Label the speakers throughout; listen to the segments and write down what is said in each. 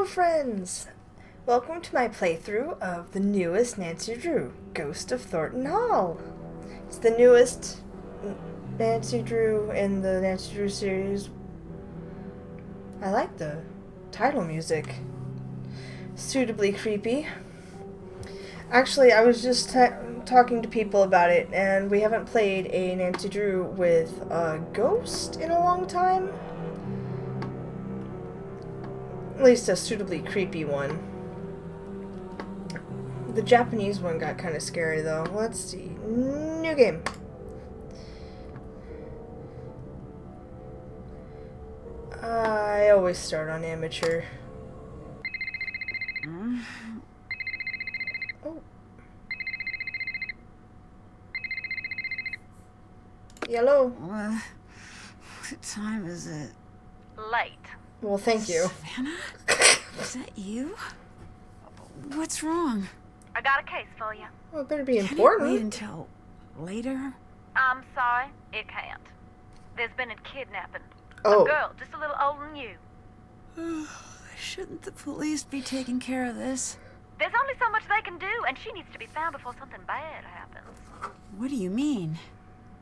Speaker 1: friends! Welcome to my playthrough of the newest Nancy Drew, Ghost of Thornton Hall. It's the newest Nancy Drew in the Nancy Drew series. I like the title music. Suitably creepy. Actually, I was just talking to people about it, and we haven't played a Nancy Drew with a ghost in a long time. At least a suitably creepy one. The Japanese one got kind of scary, though. Let's see. New game. I always start on amateur. Oh. Yellow.
Speaker 2: What time is it?
Speaker 3: Late.
Speaker 1: Well, thank you.
Speaker 2: Savannah? Is that you? What's wrong?
Speaker 3: I got a case for you.
Speaker 1: Well, it better be
Speaker 2: Can
Speaker 1: important.
Speaker 2: it wait until later?
Speaker 3: I'm sorry, it can't. There's been a kidnapping.
Speaker 1: Oh.
Speaker 3: A girl just a little older than you.
Speaker 2: Shouldn't the police be taking care of this?
Speaker 3: There's only so much they can do, and she needs to be found before something bad happens.
Speaker 2: What do you mean?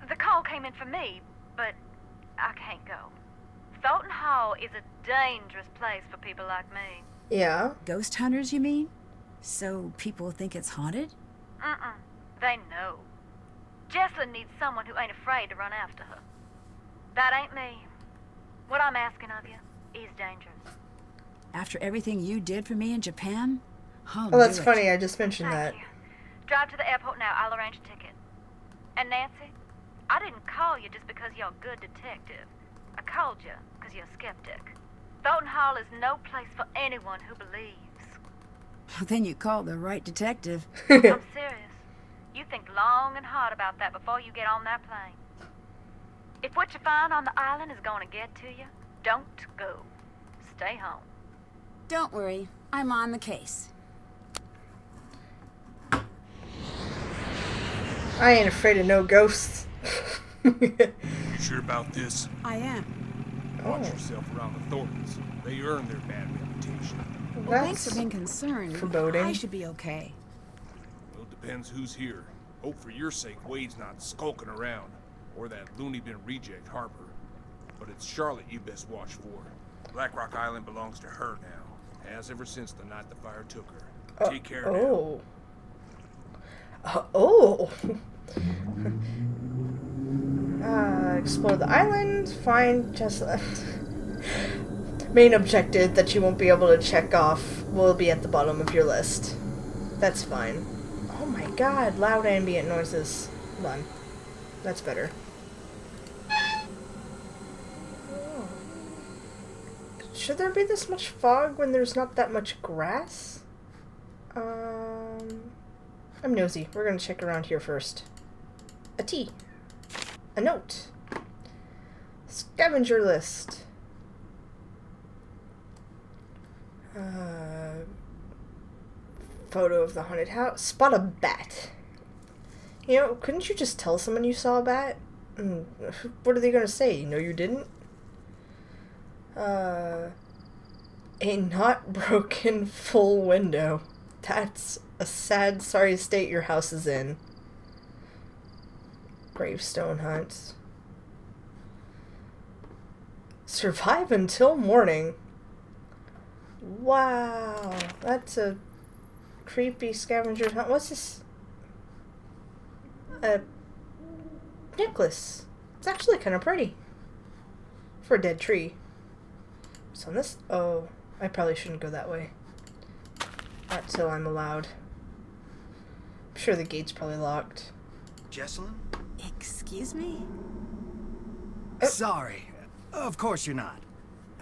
Speaker 3: The call came in for me, but I can't go. Thornton Hall is a dangerous place for people like me.
Speaker 1: Yeah.
Speaker 2: Ghost hunters, you mean? So people think it's haunted?
Speaker 3: They know. Jesslyn needs someone who ain't afraid to run after her. That ain't me. What I'm asking of you is dangerous.
Speaker 2: After everything you did for me in Japan? I'll
Speaker 1: Oh, that's
Speaker 2: do it.
Speaker 1: funny. I just mentioned that.
Speaker 3: Thank you. Drive to the airport now. I'll arrange a ticket. And Nancy, I didn't call you just because you're a good detective. I called you because you're a skeptic. Thornton Hall is no place for anyone who believes.
Speaker 2: Then you called the right detective.
Speaker 3: I'm serious. You think long and hard about that before you get on that plane. If what you find on the island is going to get to you, don't go. Stay home.
Speaker 2: Don't worry, I'm on the case.
Speaker 1: I ain't afraid of no ghosts.
Speaker 4: You sure about this?
Speaker 2: I am.
Speaker 4: Watch yourself around the Thorntons. They earn their bad reputation.
Speaker 2: Well, thanks
Speaker 1: That's
Speaker 2: for being concerned.
Speaker 1: foreboding.
Speaker 2: I should be okay.
Speaker 4: Well, it depends who's here. Hope for your sake Wade's not skulking around. Or that loony bin reject Harper. But it's Charlotte you best watch for. Black Rock Island belongs to her now. Has ever since the night the fire took her. Take care now.
Speaker 1: Oh. Oh. Explore the island. Find Jesslyn. Main objective that you won't be able to check off will be at the bottom of your list. That's fine. Oh my god, loud ambient noises. Hold on. That's better. Oh. Should there be this much fog when there's not that much grass? I'm nosy. We're gonna check around here first. A tea. A note. Scavenger list. Photo of the haunted house. Spot a bat. You know, couldn't you just tell someone you saw a bat? What are they gonna say? No, you didn't? A not broken full window. That's a sad, sorry state your house is in. Gravestone hunts. Survive until morning. Wow, that's a creepy scavenger hunt. What's this? A necklace. It's actually kind of pretty for a dead tree. What's on this? Oh, I probably shouldn't go that way. Not till I'm allowed. I'm sure the gate's probably locked.
Speaker 5: Jesselyn?
Speaker 2: Excuse me?
Speaker 5: Sorry. Of course you're not.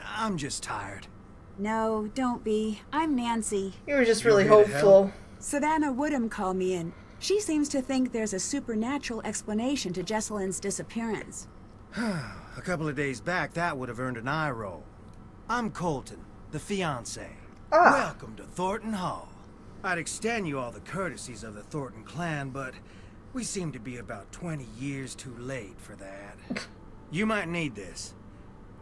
Speaker 5: I'm just tired.
Speaker 2: No, don't be. I'm Nancy.
Speaker 1: You were just really
Speaker 5: here to
Speaker 1: hopeful.
Speaker 2: Savannah Woodham called me in. She seems to think there's a supernatural explanation to Jesselyn's disappearance.
Speaker 5: A couple of days back, that would have earned an eye roll. I'm Colton, the fiancé.
Speaker 1: Ah.
Speaker 5: Welcome to Thornton Hall. I'd extend you all the courtesies of the Thornton clan, but we seem to be about 20 years too late for that. You might need this.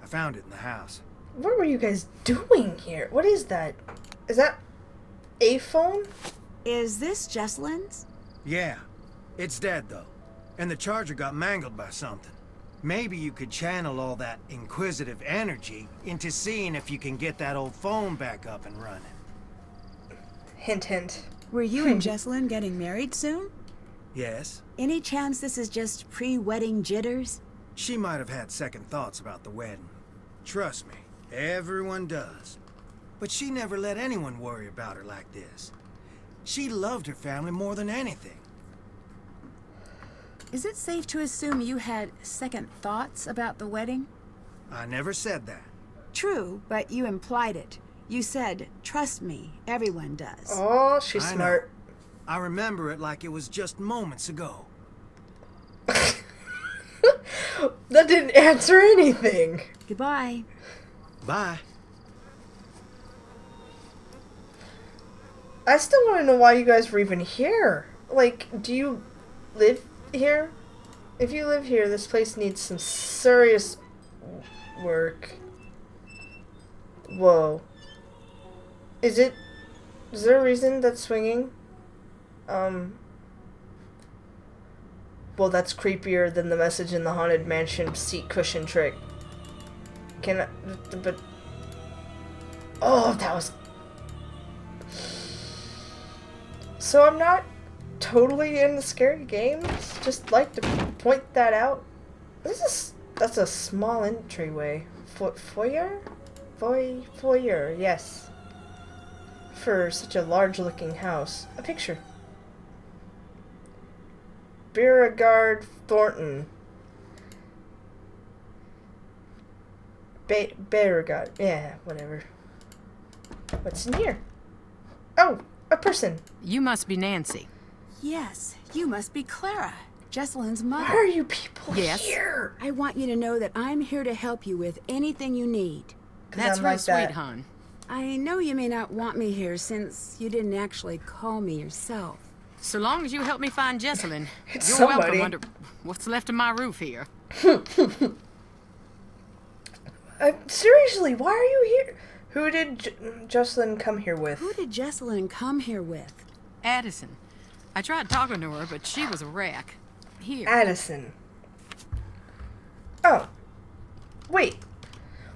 Speaker 5: I found it in the house.
Speaker 1: What were you guys doing here? What is that? Is that a phone?
Speaker 2: Is this Jesselyn's?
Speaker 5: Yeah. It's dead, though. And the charger got mangled by something. Maybe you could channel all that inquisitive energy into seeing if you can get that old phone back up and running.
Speaker 1: Hint, hint.
Speaker 2: Were you and Jesselyn getting married soon?
Speaker 5: Yes?
Speaker 2: Any chance this is just pre-wedding jitters?
Speaker 5: She might have had second thoughts about the wedding. Trust me, everyone does. But she never let anyone worry about her like this. She loved her family more than anything.
Speaker 2: Is it safe to assume you had second thoughts about the wedding?
Speaker 5: I never said that.
Speaker 2: True, but you implied it. You said, trust me, everyone does.
Speaker 1: Oh, she's
Speaker 5: I know.
Speaker 1: smart.
Speaker 5: I remember it like it was just moments ago.
Speaker 1: That didn't answer anything.
Speaker 2: Goodbye.
Speaker 5: Bye.
Speaker 1: I still want to know why you guys were even here. Like, do you live here? If you live here, this place needs some serious work. Whoa. Is there a reason that's swinging? Well, that's creepier than the message in the Haunted Mansion seat cushion trick. But... Oh, that was... So I'm not totally into scary games. Just like to point that out. That's a small entryway. Foyer? Foyer, yes. For such a large-looking house. A picture. Beauregard Thornton. Beauregard. Yeah, whatever. What's in here? Oh, a person.
Speaker 6: You must be Nancy.
Speaker 2: Yes, you must be Clara, Jesselyn's mother.
Speaker 1: Why are you people
Speaker 6: Yes.
Speaker 1: here?
Speaker 2: I want you to know that I'm here to help you with anything you need.
Speaker 1: 'Cause
Speaker 6: That's
Speaker 1: I'm
Speaker 6: real
Speaker 1: like
Speaker 6: sweet,
Speaker 1: that.
Speaker 6: hon.
Speaker 2: I know you may not want me here since you didn't actually call me yourself.
Speaker 6: So long as you help me find Jesselyn,
Speaker 1: It's
Speaker 6: you're
Speaker 1: somebody.
Speaker 6: welcome under what's left of my roof here.
Speaker 1: Seriously, why are you here? Who did Jocelyn come here with?
Speaker 2: Who did Jesselyn come here with?
Speaker 6: Addison. I tried talking to her, but she was a wreck. Here.
Speaker 1: Addison. Oh. Wait.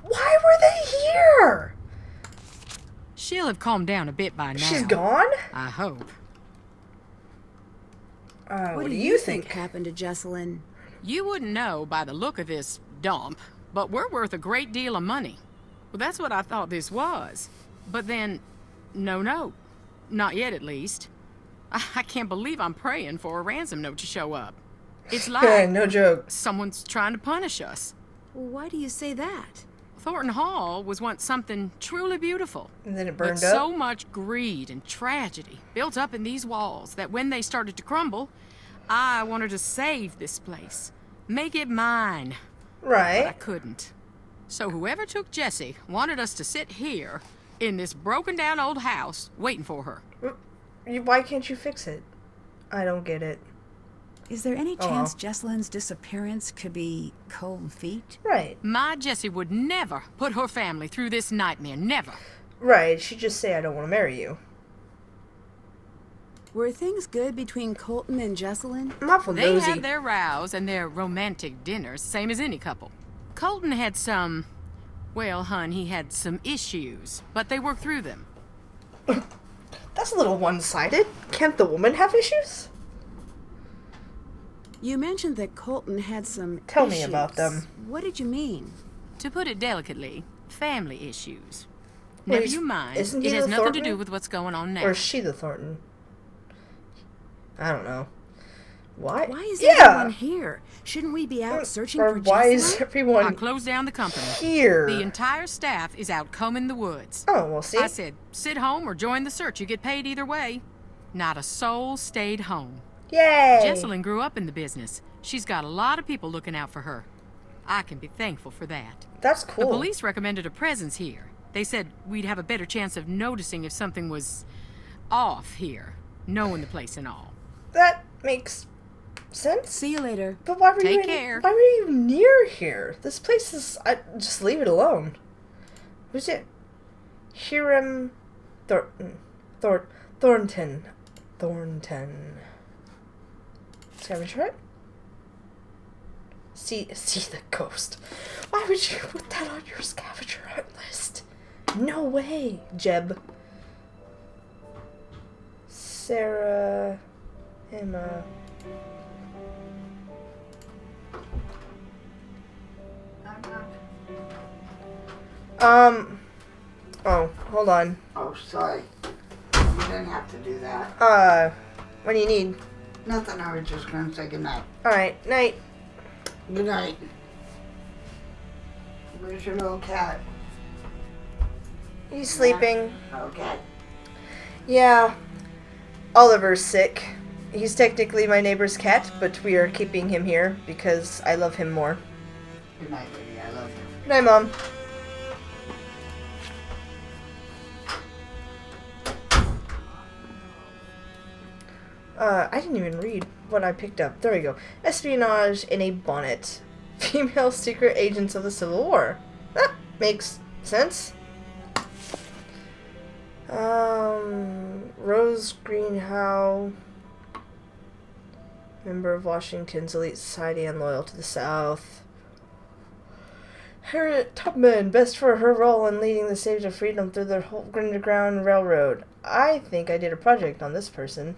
Speaker 1: Why were they here?
Speaker 6: She'll have calmed down a bit by now.
Speaker 1: She's gone?
Speaker 6: I hope.
Speaker 1: What do you think?
Speaker 2: happened to Jesselyn?
Speaker 6: You wouldn't know by the look of this dump, but we're worth a great deal of money. Well, that's what I thought this was. But then, no. Not yet, at least. I can't believe I'm praying for a ransom note to show up. It's like
Speaker 1: No joke.
Speaker 6: someone's trying to punish us.
Speaker 2: Why do you say that?
Speaker 6: Thornton Hall was once something truly beautiful.
Speaker 1: And then it
Speaker 6: But
Speaker 1: burned up?
Speaker 6: so much greed and tragedy built up in these walls that when they started to crumble, I wanted to save this place. Make it mine. But I
Speaker 1: Right.
Speaker 6: couldn't. So whoever took Jessie wanted us to sit here in this broken down old house waiting for her.
Speaker 1: Why can't you fix it? I don't get it.
Speaker 2: Is there any
Speaker 1: Oh,
Speaker 2: chance
Speaker 1: well.
Speaker 2: Jesselyn's disappearance could be cold feet?
Speaker 1: Right.
Speaker 6: My Jessie would never put her family through this nightmare. Never.
Speaker 1: Right. She'd just say, I don't want to marry you.
Speaker 2: Were things good between Colton and Jesselyn?
Speaker 1: I'm awful
Speaker 6: They
Speaker 1: nosy.
Speaker 6: have their rows and their romantic dinners, same as any couple. Colton had some... Well, hun, he had some issues, but they worked through them.
Speaker 1: That's a little one-sided. Can't the woman have issues?
Speaker 2: You mentioned that Colton had some
Speaker 1: Tell me about
Speaker 2: issues.
Speaker 1: them.
Speaker 2: What did you mean?
Speaker 6: To put it delicately, family issues.
Speaker 1: Well,
Speaker 6: Never
Speaker 1: he's-
Speaker 6: you mind.
Speaker 1: isn't he
Speaker 6: It has
Speaker 1: the
Speaker 6: nothing
Speaker 1: Thornton?
Speaker 6: to do with what's going on now.
Speaker 1: Or is she the Thornton? I don't know. Why?
Speaker 2: Why is
Speaker 1: yeah.
Speaker 2: everyone here? Shouldn't we be out searching
Speaker 1: Or
Speaker 2: for
Speaker 1: why is
Speaker 2: Jesselyn?
Speaker 6: I
Speaker 1: everyone
Speaker 6: closed down the company.
Speaker 1: here?
Speaker 6: The entire staff is out combing the woods.
Speaker 1: Oh, well, see?
Speaker 6: I said, sit home or join the search. You get paid either way. Not a soul stayed home.
Speaker 1: Yay!
Speaker 6: Jesselyn grew up in the business. She's got a lot of people looking out for her. I can be thankful for that.
Speaker 1: That's cool.
Speaker 6: The police recommended a presence here. They said we'd have a better chance of noticing if something was off here, knowing the place and all.
Speaker 1: That makes sense.
Speaker 2: See you later.
Speaker 1: But why were
Speaker 6: Take
Speaker 1: you
Speaker 6: care.
Speaker 1: Why were you near here? This place is... just leave it alone. Who's it? Hiram Thornton. Thornton. Scavenger hunt? See the ghost. Why would you put that on your scavenger hunt list? No way, Jeb. Sarah, Emma. Oh, hold on.
Speaker 7: Oh, sorry. You didn't have to do that.
Speaker 1: What do you need?
Speaker 7: Nothing, I was just going to say goodnight.
Speaker 1: Alright, night.
Speaker 7: Good night. Where's your little cat?
Speaker 1: He's sleeping.
Speaker 7: Okay.
Speaker 1: Yeah. Oliver's sick. He's technically my neighbor's cat, but we are keeping him here because I love him more.
Speaker 7: Good night, baby. I love you.
Speaker 1: Good night, Mom. I didn't even read what I picked up. There we go. Espionage in a bonnet. Female secret agents of the Civil War. That makes sense. Rose Greenhow. Member of Washington's elite society and loyal to the South. Harriet Tubman, best for her role in leading the Saved of Freedom through the Underground Railroad. I think I did a project on this person.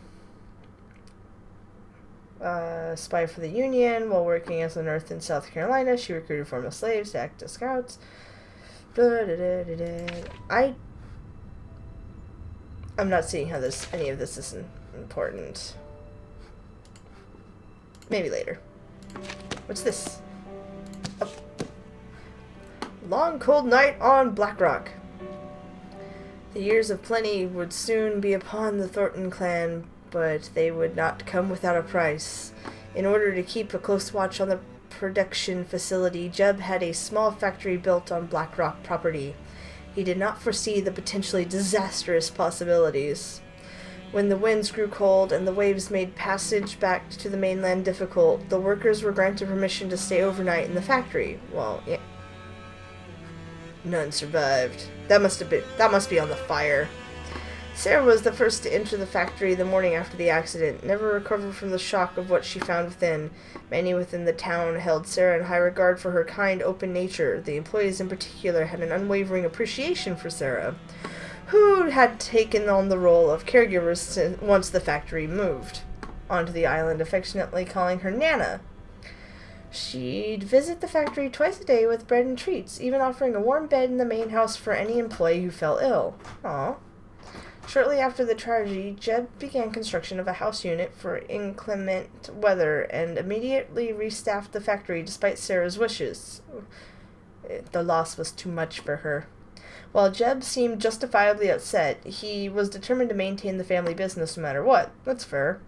Speaker 1: Spy for the Union. While working as a nurse in South Carolina, she recruited former slaves to act as scouts. I'm not seeing how any of this is important. Maybe later. What's this? Oh. Long cold night on Black Rock. The years of plenty would soon be upon the Thornton clan, but they would not come without a price. In order to keep a close watch on the production facility, Jeb had a small factory built on Black Rock property. He did not foresee the potentially disastrous possibilities. When the winds grew cold and the waves made passage back to the mainland difficult, the workers were granted permission to stay overnight in the factory. Well, yeah. None survived. That must be on the fire. Sarah was the first to enter the factory the morning after the accident, never recovered from the shock of what she found within. Many within the town held Sarah in high regard for her kind, open nature. The employees in particular had an unwavering appreciation for Sarah, who had taken on the role of caregivers once the factory moved onto the island, affectionately calling her Nana. She'd visit the factory twice a day with bread and treats, even offering a warm bed in the main house for any employee who fell ill. Aww. Shortly after the tragedy, Jeb began construction of a house unit for inclement weather and immediately restaffed the factory despite Sarah's wishes. The loss was too much for her. While Jeb seemed justifiably upset, he was determined to maintain the family business no matter what. That's fair.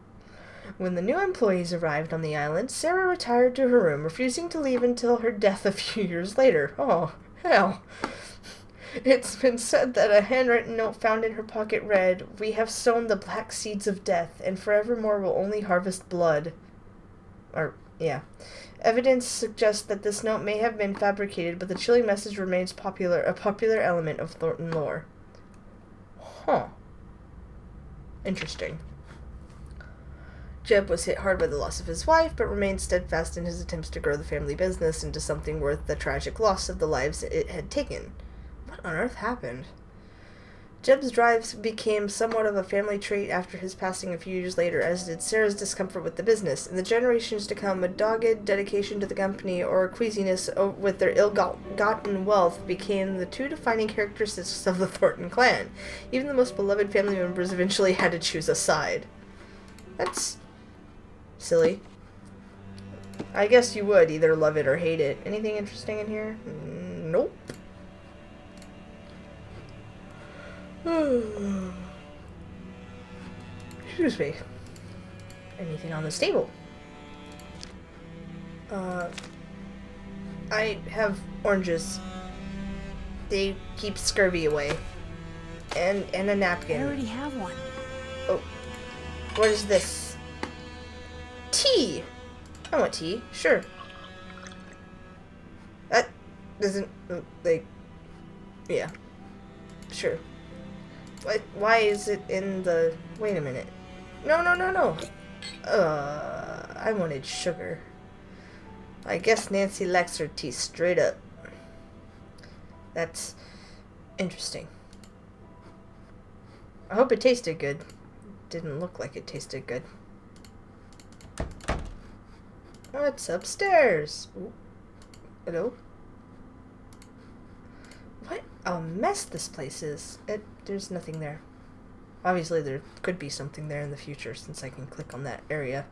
Speaker 1: When the new employees arrived on the island, Sarah retired to her room, refusing to leave until her death a few years later. Oh, hell. It's been said that a handwritten note found in her pocket read, "We have sown the black seeds of death, and forevermore will only harvest blood." Evidence suggests that this note may have been fabricated, but the chilling message remains a popular element of Thornton lore. Huh. Interesting. Jeb was hit hard by the loss of his wife, but remained steadfast in his attempts to grow the family business into something worth the tragic loss of the lives it had taken. What on earth happened? Jeb's drives became somewhat of a family trait after his passing a few years later, as did Sarah's discomfort with the business. In the generations to come, a dogged dedication to the company or a queasiness with their ill-gotten wealth became the two defining characteristics of the Thornton clan. Even the most beloved family members eventually had to choose a side. That's silly. I guess you would either love it or hate it. Anything interesting in here? Nope. Excuse me. Anything on this table? I have oranges. They keep scurvy away. And a napkin.
Speaker 2: I already have one.
Speaker 1: Oh. What is this? Tea! I want tea. Sure. That doesn't, like... Yeah. Sure. Why is it in the... Wait a minute. No. I wanted sugar. I guess Nancy likes her tea straight up. That's interesting. I hope it tasted good. Didn't look like it tasted good. What's upstairs? Ooh. Hello? What a mess this place is. There's nothing there. Obviously, there could be something there in the future since I can click on that area.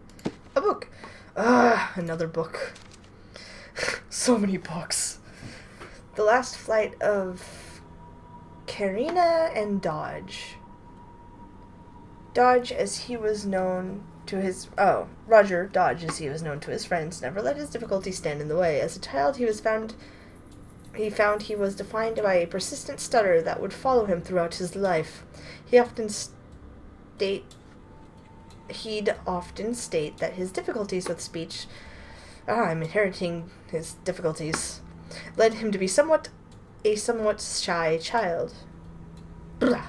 Speaker 1: A book! Another book. So many books. The Last Flight of Karina and Dodge. Dodge, as he was known to his... Roger Dodge, as he was known to his friends, never let his difficulties stand in the way. As a child, he found he was defined by a persistent stutter that would follow him throughout his life. He'd often state that his difficulties with speech, I'm inheriting his difficulties, led him to be a somewhat shy child. Blah.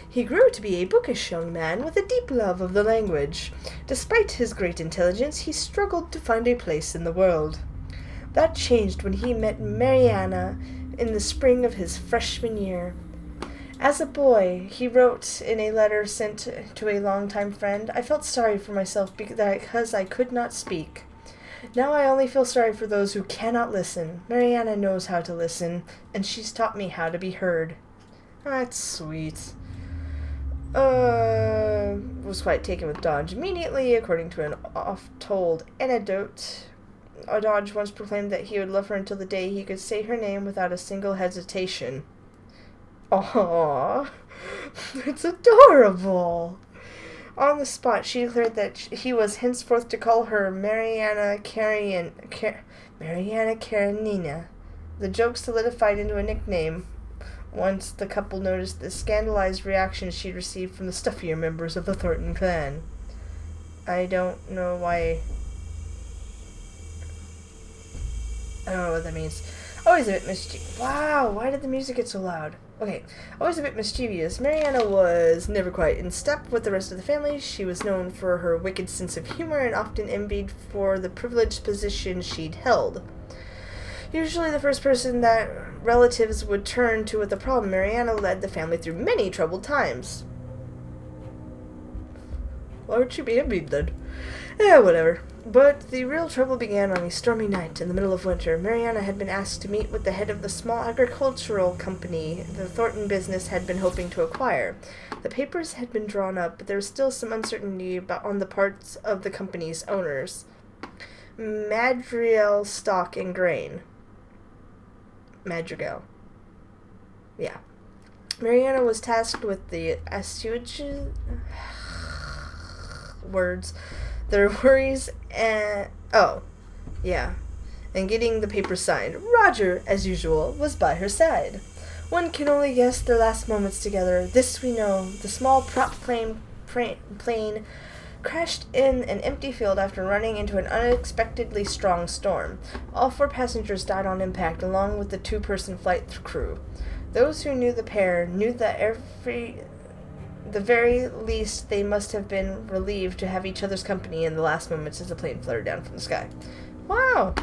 Speaker 1: He grew to be a bookish young man with a deep love of the language. Despite his great intelligence, he struggled to find a place in the world. That changed when he met Mariana in the spring of his freshman year. As a boy, he wrote in a letter sent to a longtime friend, I felt sorry for myself because I could not speak. Now I only feel sorry for those who cannot listen. Mariana knows how to listen, and she's taught me how to be heard. That's sweet. Was quite taken with Dodge immediately, according to an oft-told anecdote. Dodge once proclaimed that he would love her until the day he could say her name without a single hesitation. Aww, it's adorable. On the spot, she declared that he was henceforth to call her Mariana Karenina. The joke solidified into a nickname once the couple noticed the scandalized reaction she'd received from the stuffier members of the Thornton clan. I don't know what that means. Always a bit mischievous. Wow, why did the music get so loud? Okay, always a bit mischievous, Mariana was never quite in step with the rest of the family. She was known for her wicked sense of humor and often envied for the privileged position she'd held. Usually the first person that relatives would turn to with a problem, Mariana led the family through many troubled times. Why would she be envied then? Whatever. But the real trouble began on a stormy night in the middle of winter. Mariana had been asked to meet with the head of the small agricultural company the Thornton business had been hoping to acquire. The papers had been drawn up, but there was still some uncertainty on the parts of the company's owners. Madrigal Stock and Grain. Madrigal. Yeah. Mariana was tasked with the their worries and getting the paper signed. Roger, as usual, was by her side. One can only guess their last moments together. This we know. The small prop plane crashed in an empty field after running into an unexpectedly strong storm. All 4 passengers died on impact, along with the 2-person flight crew. Those who knew the pair knew that the very least they must have been relieved to have each other's company in the last moments as the plane fluttered down from the sky. Wow!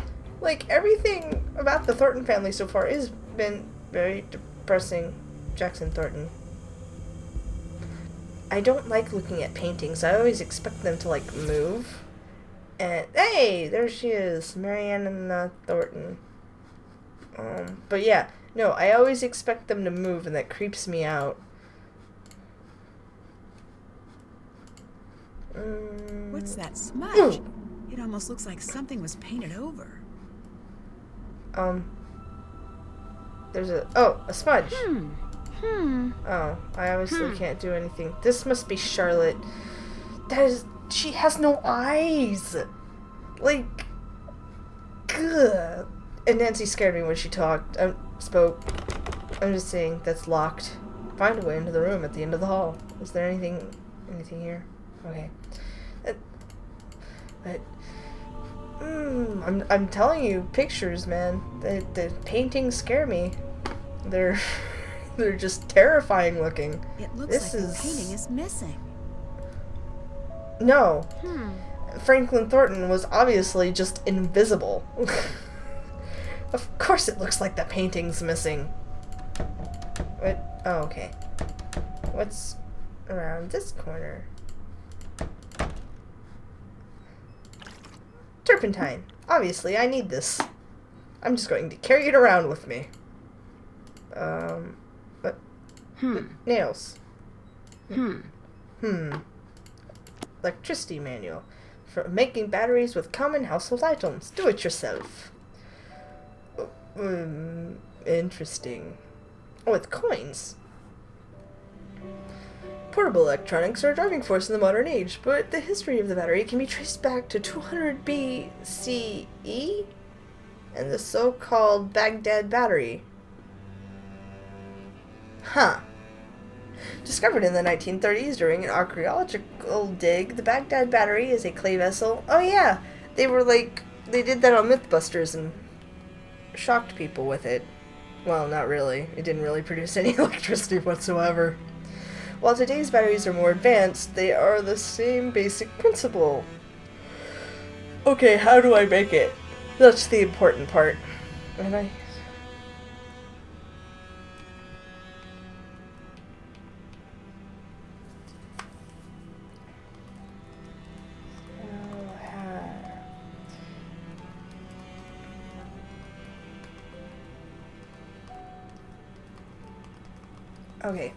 Speaker 1: Like, everything about the Thornton family so far has been very depressing. Jackson Thornton. I don't like looking at paintings. I always expect them to, like, move. And, hey! There she is. Mariana Thornton. But yeah. No, I always expect them to move, and that creeps me out.
Speaker 2: What's that smudge? It almost looks like something was painted over.
Speaker 1: There's a smudge. Oh, I obviously can't do anything. This must be Charlotte. She has no eyes. Like, ugh. And Nancy scared me when she spoke. I'm just saying, that's locked. Find a way into the room at the end of the hall. Is there anything here? Okay. I'm telling you, pictures, man. The paintings scare me. They're They're just terrifying looking.
Speaker 2: It looks
Speaker 1: This
Speaker 2: like
Speaker 1: is...
Speaker 2: the painting is missing.
Speaker 1: No. Franklin Thornton was obviously just invisible. Of course it looks like the painting's missing. What? Oh, okay. What's around this corner? Turpentine. Obviously, I need this. I'm just going to carry it around with me. What? Nails. Electricity manual. For making batteries with common household items. Do it yourself. Interesting. Oh, with coins. Portable electronics are a driving force in the modern age, but the history of the battery can be traced back to 200 BCE and the so-called Baghdad battery. Huh. Discovered in the 1930s during an archaeological dig, the Baghdad battery is a clay vessel. Oh yeah, they did that on Mythbusters and shocked people with it. Well, not really. It didn't really produce any electricity whatsoever. While today's batteries are more advanced, they are the same basic principle. Okay, how do I make it? That's the important part. And I... Okay,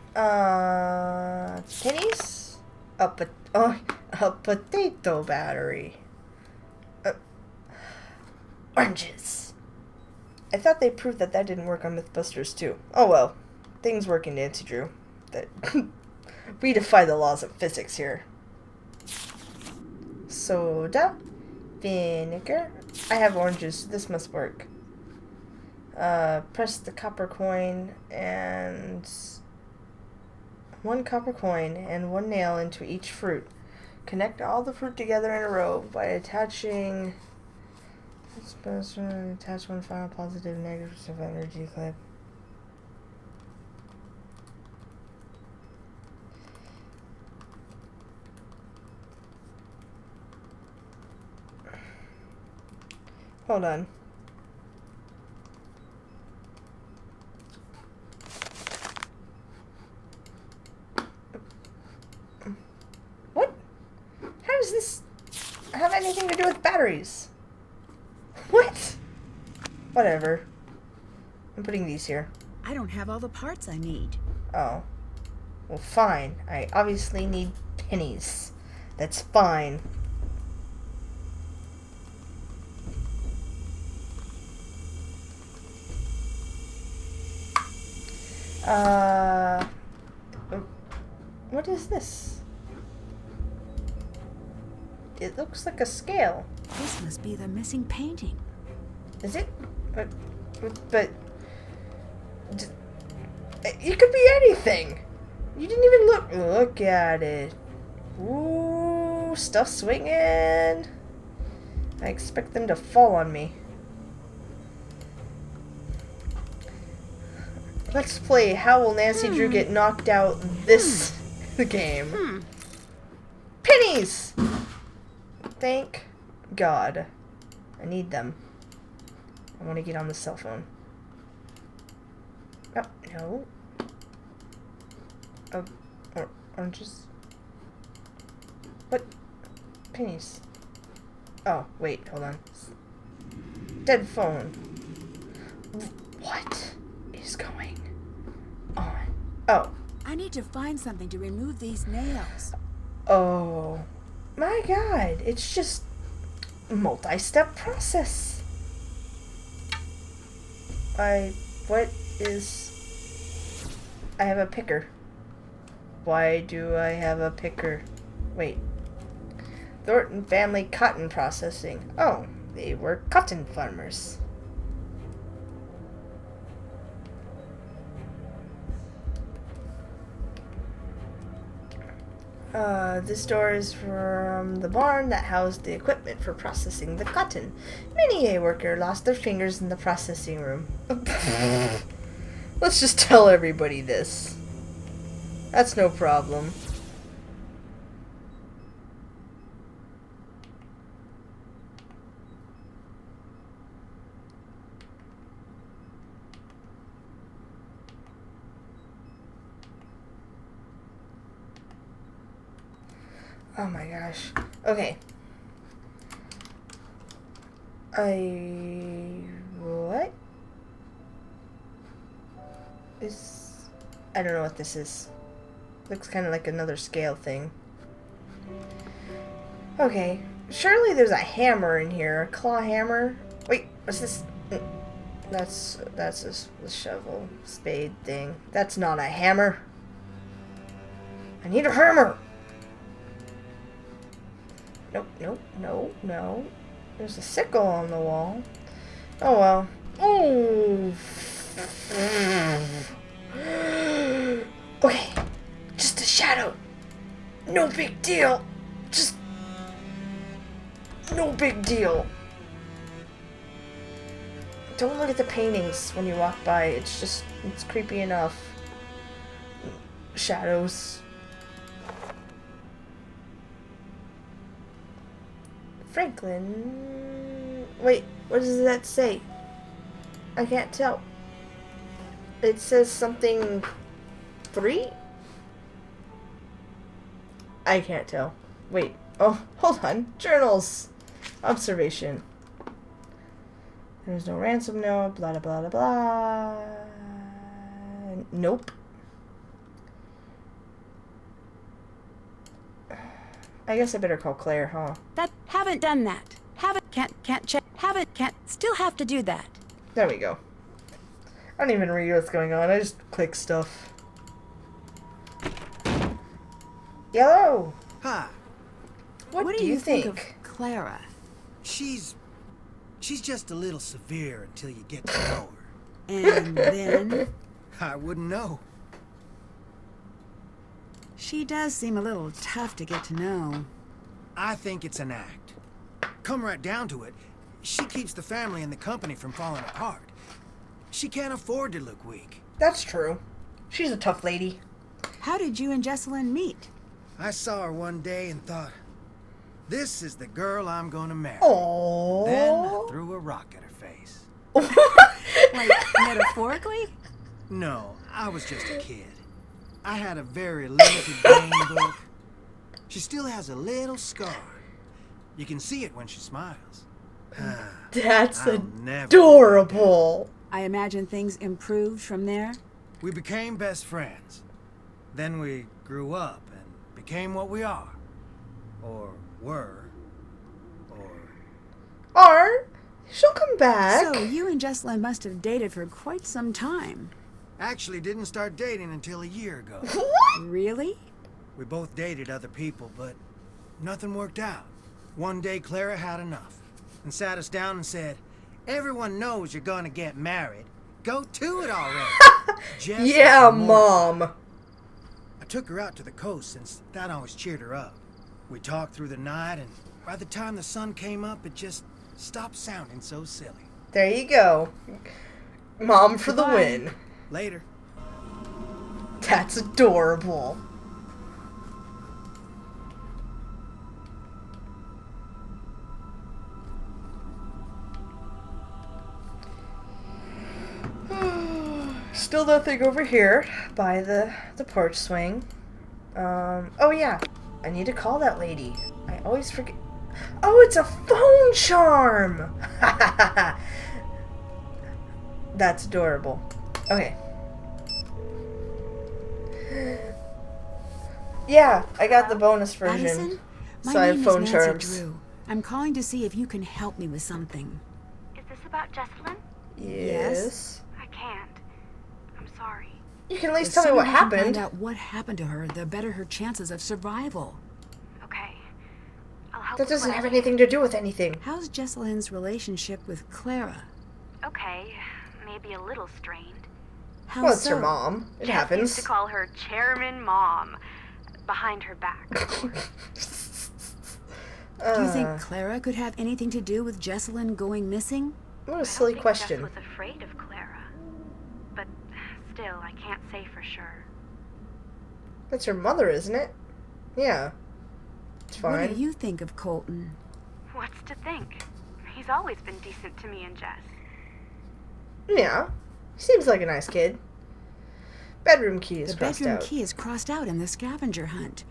Speaker 1: pennies? A potato battery. Oranges. I thought they proved that didn't work on Mythbusters too. Oh well, things work in Nancy Drew. That we defy the laws of physics here. Soda, vinegar. I have oranges. This must work. Press the copper coin and... one copper coin and one nail into each fruit. Connect all the fruit together in a row by attaching... attach one final positive and negative energy clip. Hold on. What? How does this have anything to do with batteries? What? Whatever. I'm putting these here.
Speaker 2: I don't have all the parts I need.
Speaker 1: Oh. Well, fine. I obviously need pennies. That's fine. What is this? It looks like a scale.
Speaker 2: This must be the missing painting.
Speaker 1: Is it? But it could be anything. You didn't even look. Look at it. Ooh, stuff swinging. I expect them to fall on me. Let's play How Will Nancy Drew Get Knocked Out this game. Pennies! Thank God. I need them. I want to get on the cell phone. Oh, no. Oh, oranges. What? Pennies. Oh, wait, hold on. Dead phone. What is going on? Oh.
Speaker 2: I need to find something to remove these nails.
Speaker 1: Oh. My God. It's just multi-step process. What is... I have a picker. Why do I have a picker? Wait. Thornton family cotton processing. Oh, they were cotton farmers. This door is from the barn that housed the equipment for processing the cotton. Many a worker lost their fingers in the processing room. Let's just tell everybody this. That's no problem. Oh my gosh. Okay. What? I don't know what this is. Looks kind of like another scale thing. Okay. Surely there's a hammer in here. A claw hammer? Wait, what's this? That's a shovel, spade thing. That's not a hammer. I need a hammer! Nope, nope, no, no. There's a sickle on the wall. Oh well. Oh. Okay. Just a shadow. No big deal. Just no big deal. Don't look at the paintings when you walk by. It's creepy enough. Shadows. Franklin. Wait, what does that say? I can't tell. It says something 3? I can't tell. Wait. Oh, hold on. Journals. Observation. There's no ransom note. Blah, blah, blah, blah. Nope. I guess I better call Claire, huh?
Speaker 2: Haven't done that. Can't check. Can't, still have to do that.
Speaker 1: There we go. I don't even read what's going on. I just click stuff. Yellow!
Speaker 5: Hi.
Speaker 1: What do you think?
Speaker 2: Of Clara?
Speaker 5: She's just a little severe until you get to know her.
Speaker 2: And then?
Speaker 5: I wouldn't know.
Speaker 2: She does seem a little tough to get to know.
Speaker 5: I think it's an act. Come right down to it, she keeps the family and the company from falling apart. She can't afford to look weak.
Speaker 1: That's true. She's a tough lady.
Speaker 2: How did you and Jessalyn meet?
Speaker 5: I saw her one day and thought, this is the girl I'm gonna marry.
Speaker 1: Aww.
Speaker 5: Then I threw a rock at her face.
Speaker 2: Like, metaphorically?
Speaker 5: No, I was just a kid. I had a very limited brain book. She still has a little scar. You can see it when she smiles.
Speaker 1: That's
Speaker 5: I'll never
Speaker 1: adorable.
Speaker 2: I imagine things improved from there.
Speaker 5: We became best friends. Then we grew up and became what we are. Or were.
Speaker 1: Or she'll come back.
Speaker 2: So you and Jessalyn must have dated for quite some time.
Speaker 5: Actually didn't start dating until a year ago.
Speaker 1: What?
Speaker 2: Really?
Speaker 5: We both dated other people, but nothing worked out. One day Clara had enough and sat us down and said, everyone knows you're gonna get married. Go to it already. Jess
Speaker 1: Yeah,
Speaker 5: was mortified.
Speaker 1: Mom.
Speaker 5: I took her out to the coast since that always cheered her up. We talked through the night, and by the time the sun came up, it just stopped sounding so silly.
Speaker 1: There you go. Mom for the
Speaker 2: Goodbye.
Speaker 1: win.
Speaker 5: Later.
Speaker 1: That's adorable. Still nothing over here by the porch swing. Oh yeah, I need to call that lady. I always forget. Oh, it's a phone charm! That's adorable. Okay. Yeah, I got the bonus version.
Speaker 2: Addison? My
Speaker 1: So I have
Speaker 2: name
Speaker 1: phone
Speaker 2: is Nancy
Speaker 1: charms.
Speaker 2: Drew. I'm calling to see if you can help me with something.
Speaker 3: Is this about Jessalyn?
Speaker 1: Yes.
Speaker 3: I can't. I'm sorry.
Speaker 1: You can at least
Speaker 2: The
Speaker 1: tell me
Speaker 2: sooner
Speaker 1: what
Speaker 2: I can
Speaker 1: happened.
Speaker 2: Find out what happened to her, the better her chances of survival.
Speaker 3: Okay. I'll help
Speaker 1: That
Speaker 3: with
Speaker 1: doesn't
Speaker 3: what I
Speaker 1: have
Speaker 3: can.
Speaker 1: anything to do with anything.
Speaker 2: How's Jessalyn's relationship with Clara?
Speaker 3: Okay. Maybe a little strained.
Speaker 2: How
Speaker 1: Well, it's
Speaker 2: so?
Speaker 1: your mom. It
Speaker 3: Jess used
Speaker 1: happens.
Speaker 3: to call her Chairman Mom. Behind her back, of course.
Speaker 2: Do you think Clara could have anything to do with Jessalyn going missing?
Speaker 1: What a
Speaker 3: I
Speaker 1: silly
Speaker 3: don't think
Speaker 1: question.
Speaker 3: Jess was afraid of Clara. But
Speaker 8: still, I can't say for sure.
Speaker 1: That's your mother, isn't it? Yeah. It's fine.
Speaker 2: What do you think of Colton?
Speaker 8: What's to think? He's always been decent to me and Jess.
Speaker 1: Yeah. Seems like a nice kid. Bedroom key is
Speaker 2: The
Speaker 1: crossed
Speaker 2: bedroom
Speaker 1: out.
Speaker 2: key is crossed out in the scavenger hunt.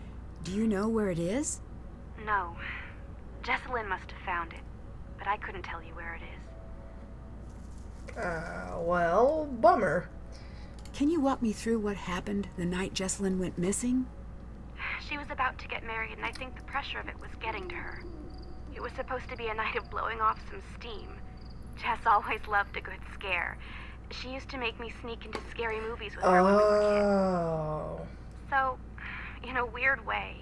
Speaker 2: Do you know where it is?
Speaker 8: No. Jessalyn must have found it, but I couldn't tell you where it is.
Speaker 1: Well, bummer.
Speaker 2: Can you walk me through what happened the night Jessalyn went missing?
Speaker 8: She was about to get married, and I think the pressure of it was getting to her. It was supposed to be a night of blowing off some steam. Jess always loved a good scare. She used to make me sneak into scary movies with her when we were
Speaker 1: Oh.
Speaker 8: kids. So, in a weird way,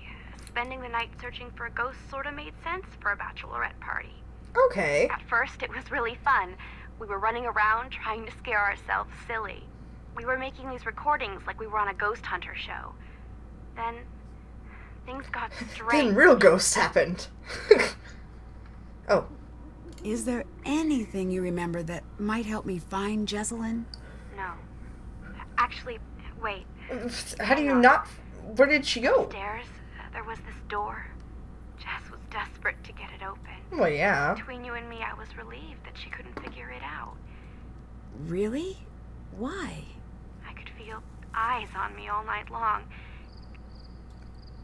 Speaker 8: spending the night searching for a ghost sort of made sense for a bachelorette party.
Speaker 1: Okay.
Speaker 8: At first, it was really fun. We were running around trying to scare ourselves silly. We were making these recordings like we were on a ghost hunter show. Then, things got strange.
Speaker 1: Then real ghosts happened. Oh.
Speaker 2: Is there anything you remember that might help me find Jessalyn?
Speaker 8: No. Actually, wait.
Speaker 1: How do you not... Where did she go?
Speaker 8: Upstairs, there was this door. Jess was desperate to get it open.
Speaker 1: Well, yeah.
Speaker 8: Between you and me, I was relieved that she couldn't figure it out.
Speaker 2: Really? Why?
Speaker 8: I could feel eyes on me all night long.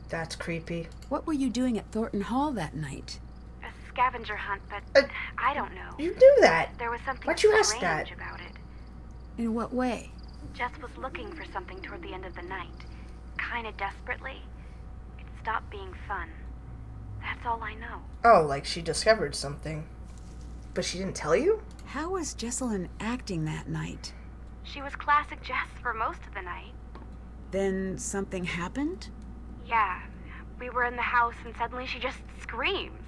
Speaker 1: That's creepy.
Speaker 2: What were you doing at Thornton Hall that night?
Speaker 8: A scavenger hunt, but I don't know.
Speaker 1: You knew that.
Speaker 8: There was something
Speaker 1: Why'd you ask
Speaker 8: strange
Speaker 1: that?
Speaker 8: about it.
Speaker 2: In what way?
Speaker 8: Jess was looking for something toward the end of the night. Kinda desperately. It stopped being fun. That's all I know.
Speaker 1: Oh, like she discovered something. But she didn't tell you?
Speaker 2: How was Jessalyn acting that night?
Speaker 8: She was classic Jess for most of the night.
Speaker 2: Then something happened?
Speaker 8: Yeah, we were in the house and suddenly she just screams.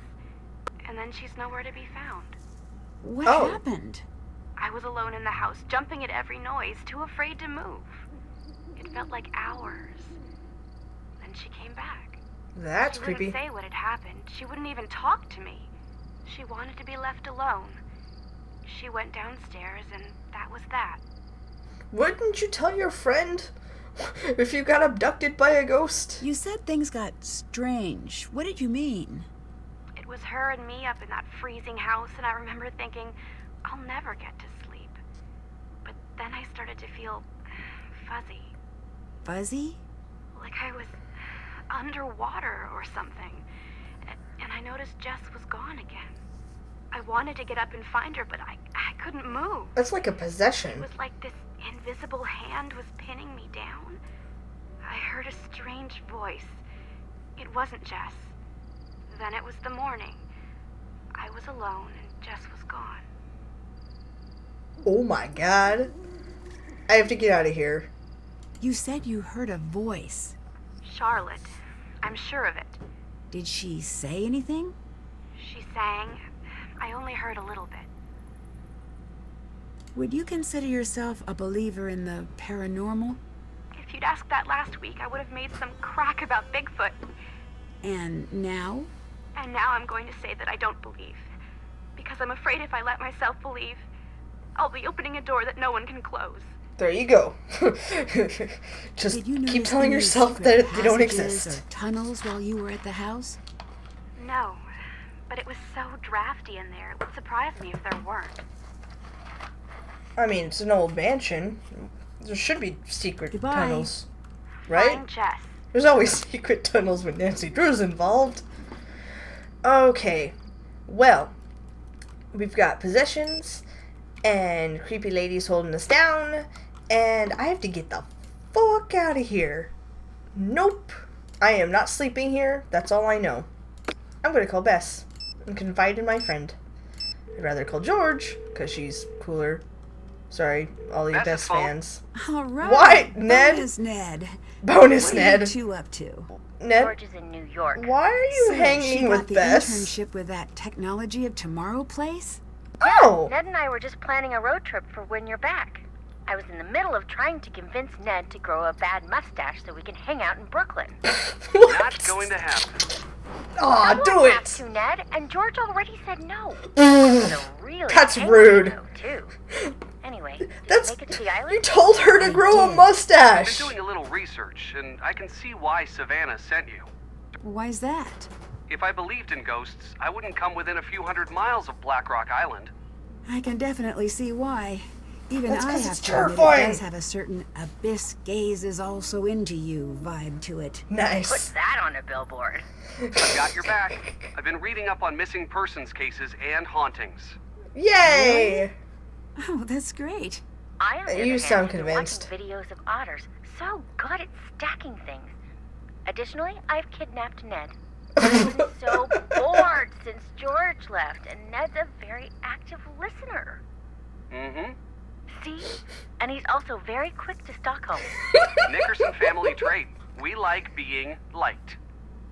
Speaker 8: And then she's nowhere to be found.
Speaker 2: What
Speaker 1: Oh.
Speaker 2: happened?
Speaker 8: I was alone in the house, jumping at every noise, too afraid to move. It felt like hours. Then she came back.
Speaker 1: That's
Speaker 8: She
Speaker 1: creepy.
Speaker 8: wouldn't say what had happened. She wouldn't even talk to me. She wanted to be left alone. She went downstairs and that was that.
Speaker 1: Wouldn't you tell your friend if you got abducted by a ghost?
Speaker 2: You said things got strange. What did you mean?
Speaker 8: It was her and me up in that freezing house, and I remember thinking, I'll never get to sleep. But then I started to feel fuzzy.
Speaker 2: Fuzzy?
Speaker 8: Like I was underwater or something. And I noticed Jess was gone again. I wanted to get up and find her, but I couldn't move.
Speaker 1: That's like a
Speaker 8: It
Speaker 1: possession.
Speaker 8: was like this invisible hand was pinning me down. I heard a strange voice. It wasn't Jess. Then it was the morning. I was alone and Jess was gone.
Speaker 1: Oh my god. I have to get out of here.
Speaker 2: You said you heard a voice.
Speaker 8: Charlotte. I'm sure of it.
Speaker 2: Did she say anything?
Speaker 8: She sang. I only heard a little bit.
Speaker 2: Would you consider yourself a believer in the paranormal?
Speaker 8: If you'd asked that last week, I would have made some crack about Bigfoot.
Speaker 2: And now?
Speaker 8: And now I'm going to say that I don't believe. Because I'm afraid if I let myself believe, I'll be opening a door that no one can close.
Speaker 1: There you go. Just
Speaker 2: Did you
Speaker 1: keep
Speaker 2: notice
Speaker 1: telling
Speaker 2: any
Speaker 1: yourself
Speaker 2: secret
Speaker 1: that they don't
Speaker 2: passages
Speaker 1: exist.
Speaker 2: or tunnels while you were at the house?
Speaker 8: No, but it was so drafty in there, it would surprise me if there weren't.
Speaker 1: I mean, it's an old mansion. There should be secret
Speaker 2: Goodbye.
Speaker 1: tunnels. Right?
Speaker 8: Find Jess.
Speaker 1: There's always secret tunnels when Nancy Drew's involved. Okay. Well, we've got possessions and creepy ladies holding us down, and I have to get the fuck out of here. Nope. I am not sleeping here. That's all I know. I'm gonna call Bess and confide in my friend. I'd rather call George, because she's cooler. Sorry, all you
Speaker 9: Bess's
Speaker 1: Bess
Speaker 9: fault.
Speaker 1: fans.
Speaker 2: All right.
Speaker 1: What, Ned?
Speaker 2: Bonus Ned.
Speaker 1: Bonus
Speaker 2: What are
Speaker 1: Ned.
Speaker 2: you two up to?
Speaker 1: Ned,
Speaker 3: George is in New York.
Speaker 1: why are you
Speaker 2: So, she
Speaker 1: hanging
Speaker 2: got
Speaker 1: with
Speaker 2: the
Speaker 1: Bess?
Speaker 2: internship with that Technology of Tomorrow place?
Speaker 1: Oh!
Speaker 3: Ned and I were just planning a road trip for when you're back. I was in the middle of trying to convince Ned to grow a bad mustache so we can hang out in Brooklyn.
Speaker 9: Not going to happen.
Speaker 1: Aw,
Speaker 3: I
Speaker 1: do
Speaker 3: won't have
Speaker 1: it!
Speaker 3: to, Ned, and George already said no.
Speaker 1: Ugh,
Speaker 3: So really
Speaker 1: That's
Speaker 3: angry,
Speaker 1: rude.
Speaker 3: though, too. Anyway, did
Speaker 1: That's
Speaker 3: you make it to the island?
Speaker 1: you told her to
Speaker 2: I
Speaker 1: grow a
Speaker 2: did.
Speaker 9: I've
Speaker 1: mustache.
Speaker 9: been doing a little research, and I can see why Savannah sent you.
Speaker 2: Why's that?
Speaker 9: If I believed in ghosts, I wouldn't come within a few hundred miles of Black Rock Island.
Speaker 2: I can definitely see why. Even
Speaker 1: That's
Speaker 2: I
Speaker 1: 'cause
Speaker 2: have
Speaker 1: it's
Speaker 2: to admit
Speaker 1: terrifying.
Speaker 2: it does have a certain abyss gaze is also into you vibe to it.
Speaker 3: Put
Speaker 1: Nice.
Speaker 3: that on a billboard.
Speaker 9: I've got your back. I've been reading up on missing persons cases and hauntings.
Speaker 1: Yay!
Speaker 2: Oh, that's great.
Speaker 3: I, on the
Speaker 1: You
Speaker 3: other hand,
Speaker 1: sound
Speaker 3: have been
Speaker 1: convinced.
Speaker 3: watching videos of otters. So good at stacking things. Additionally, I've kidnapped Ned. I've been so bored since George left, and Ned's a very active listener.
Speaker 9: Mm-hmm.
Speaker 3: See? And he's also very quick to Stockholm.
Speaker 9: Nickerson family trait. We like being liked.